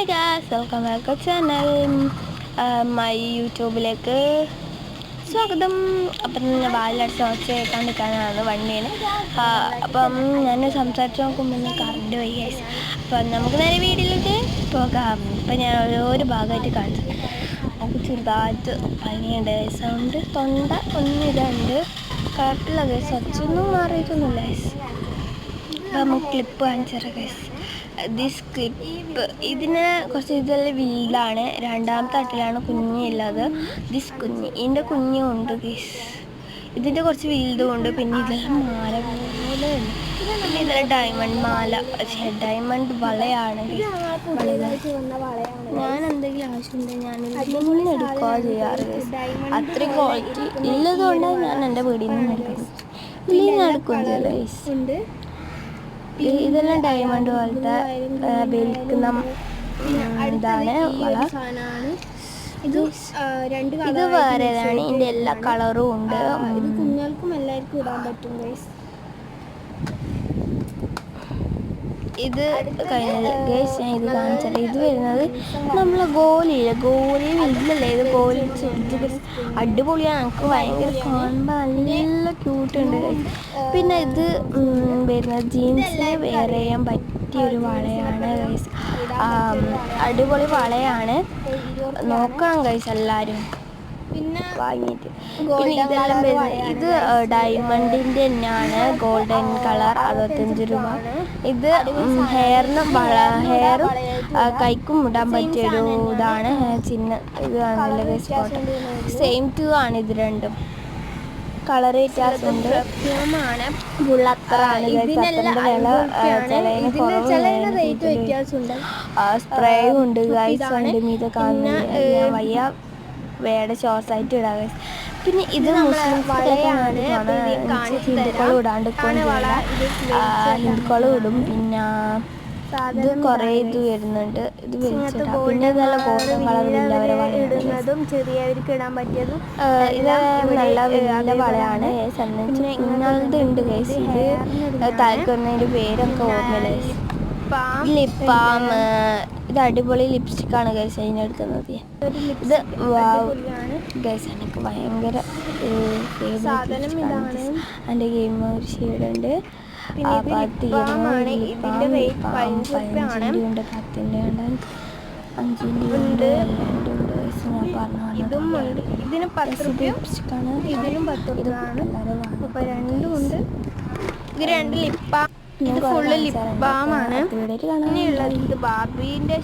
Hi guys, welcome back to channel my യൂട്യൂബിലേക്ക് സ്വാഗതം. അപ്പം ഞാൻ വാലിലടിച്ച് ഒച്ച കേൾക്കാണ്ടിരിക്കാനാണ് വണ്ടിയാണ്. അപ്പം ഞാൻ സംസാരിച്ച് നോക്കുമ്പോൾ കറണ്ട് പോയി ഗൈസ്. അപ്പം നമുക്ക് നേരെ വീട്ടിലേക്ക് പോകാം. അപ്പം ഞാൻ ഓരോ ഭാഗമായിട്ട് കാണിച്ചു. നമുക്ക് ചെറുതായിട്ട് പനിയുണ്ട് ഗൈസ്, അതുകൊണ്ട് തൊണ്ട ഒന്നും ഇതുണ്ട്, കുഴപ്പമില്ല ഗൈസ്, ഒച്ചയൊന്നും മാറിയിട്ടൊന്നുമില്ല ഗൈസ്. അപ്പം നമുക്ക് ക്ലിപ്പ് കാണിച്ചു തരാം ഗൈസ്. ദിസ് ക്ലിപ്പ് ഇതിന് കുറച്ച് ഇതെല്ലാം വീടാണ്, രണ്ടാമത്തെ തട്ടിലാണ് കുഞ്ഞുള്ളത്. ദിസ് കുഞ്ഞ്, ഇതിൻ്റെ കുഞ്ഞും ഉണ്ട് ഗൈസ്. ഇതിൻ്റെ കുറച്ച് വീൽഡും ഉണ്ട്. പിന്നെ ഇതെല്ലാം മാല പോലെ ഉണ്ട്. പിന്നെ ഇതെല്ലാം ഡയമണ്ട് മാല, ഡയമണ്ട് വളയാണ്. ഞാൻ എന്തെങ്കിലും ആവശ്യമുണ്ടെങ്കിൽ ഞാൻ ഇതിൽ നിന്ന് എടുക്കുക ചെയ്യാറ് ഗൈസ്. അത്രയും ക്വാളിറ്റി ഉള്ളതുകൊണ്ടാണ് ഞാൻ എൻ്റെ വീടിൽ നിന്ന് എടുക്കുന്നത്. ഇതിൽ നിന്ന് എടുക്കുകയും ചെയ്യില്ല ഗൈസ്. ഇതെല്ലാം ഡയമണ്ട് പോലത്തെ വലിക്കുന്ന ഇതാണ് വള. ഇത് വേറെതാണ്, ഇതിൻ്റെ എല്ലാ കളറും ഉണ്ട്. ഇത് കുഞ്ഞുങ്ങൾക്കും എല്ലാവർക്കും ഇടാൻ പറ്റും ഗൈസ്. ഇത് കഴിഞ്ഞത് ഗൈസ്, ഞാൻ ഇത് കാണിച്ചത്. ഇത് വരുന്നത് നമ്മളെ ഗോലിയില്ല, ഗോലി വലുതല്ലേ, ഇത് ഗോലി ചെറുത് അടിപൊളിയാണ്. എനിക്ക് ഭയങ്കര കാണുമ്പോൾ നല്ല ക്യൂട്ടുണ്ട് ഗൈസ്. പിന്നെ ഇത് വരുന്നത് ജീൻസിന് വെയർ ചെയ്യാൻ പറ്റിയൊരു വളയാണ് ഗൈസ്. അടിപൊളി വളയാണ്, നോക്കാം ഗൈസ് എല്ലാവരും പിന്നെ വാങ്ങിയിട്ട്. പിന്നെ ഇതെല്ലാം വരുന്നത് ഇത് ഡയമണ്ടിൻ്റെ തന്നെയാണ്, ഗോൾഡൻ കളർ, 65 രൂപ. ഇത് ഹെയറിനും ഹെയറും കൈക്കും ഇടാൻ പറ്റിയൊരു ഇതാണ്. ചിന്ന ഇത് ആണല്ലോ ഗൈസ്, ഫോട്ടോ സെയിം ടു ആണ്. ഇത് രണ്ടും കളർ വ്യത്യാസമുണ്ട്. ബുള്ളത്തറാണ് സ്പ്രേയും ഉണ്ട് ഗൈസ്. അതിൻ്റെ മീതെ കാണുന്നത് വയ്യ, വേറെ ഷോർട്സായിട്ട് ഇടാം ഗൈസ്. പിന്നെ ഇത് മുസ്ലിംസിലാണ്, ഹിന്ദുക്കളും ഇടാണ്ട് ഹിന്ദുക്കളും ഇടും. പിന്നെ ഇത് കുറേ ഇത് വരുന്നുണ്ട്, ഇത് വലിച്ചിട്ടാ. പിന്നെ ഇതെല്ലാം ഗോൾഡൻ കളറില്ല അവരെ വളയുന്നതും ചെറിയവർക്ക് ഇടാൻ പറ്റിയതും ഇത് നല്ല വലിയ വളയാണ്. ഇങ്ങനത്തെ ഉണ്ട് ഗൈസ്. ഇത് തലക്കുന്നതിൻ്റെ പേരൊക്കെ ഓർമ്മയില്ല ഗൈസ്. ലിപ് ബാം, ഇത് അടിപൊളി ലിപ്സ്റ്റിക്കാണ് ഗൈസ് അതിനെടുക്കുന്നത്. ഇത് ഗൈസ് എനിക്ക് ഭയങ്കര ഫേവറേറ്റ് ഇതാണ്. എൻ്റെ ഗെയിം ഒരു ഷെയ്ഡുണ്ട്. അപ്പോൾ അത് ഇതിൻ്റെ വെയിറ്റ് 15 ഉണ്ട്, 10 ഉണ്ട്, 5 ഉണ്ട്, 2 ഉണ്ട് ഗൈസ്. ഞാൻ പറഞ്ഞു ഇതും ഉണ്ട്. ഇതിന് 10 രൂപ ലിപ്സ്റ്റിക്കാണ്, ഇതിനും 10 രൂപയാണ്. അപ്പോൾ രണ്ടും ഉണ്ട്. ഇത് 2 ലിപ് ബാം, ഇത് ഫുള്ള് ലിപ് ബാമാണ്. ഇനിയുള്ളത് ഇത് ബാർബീൻ്റെ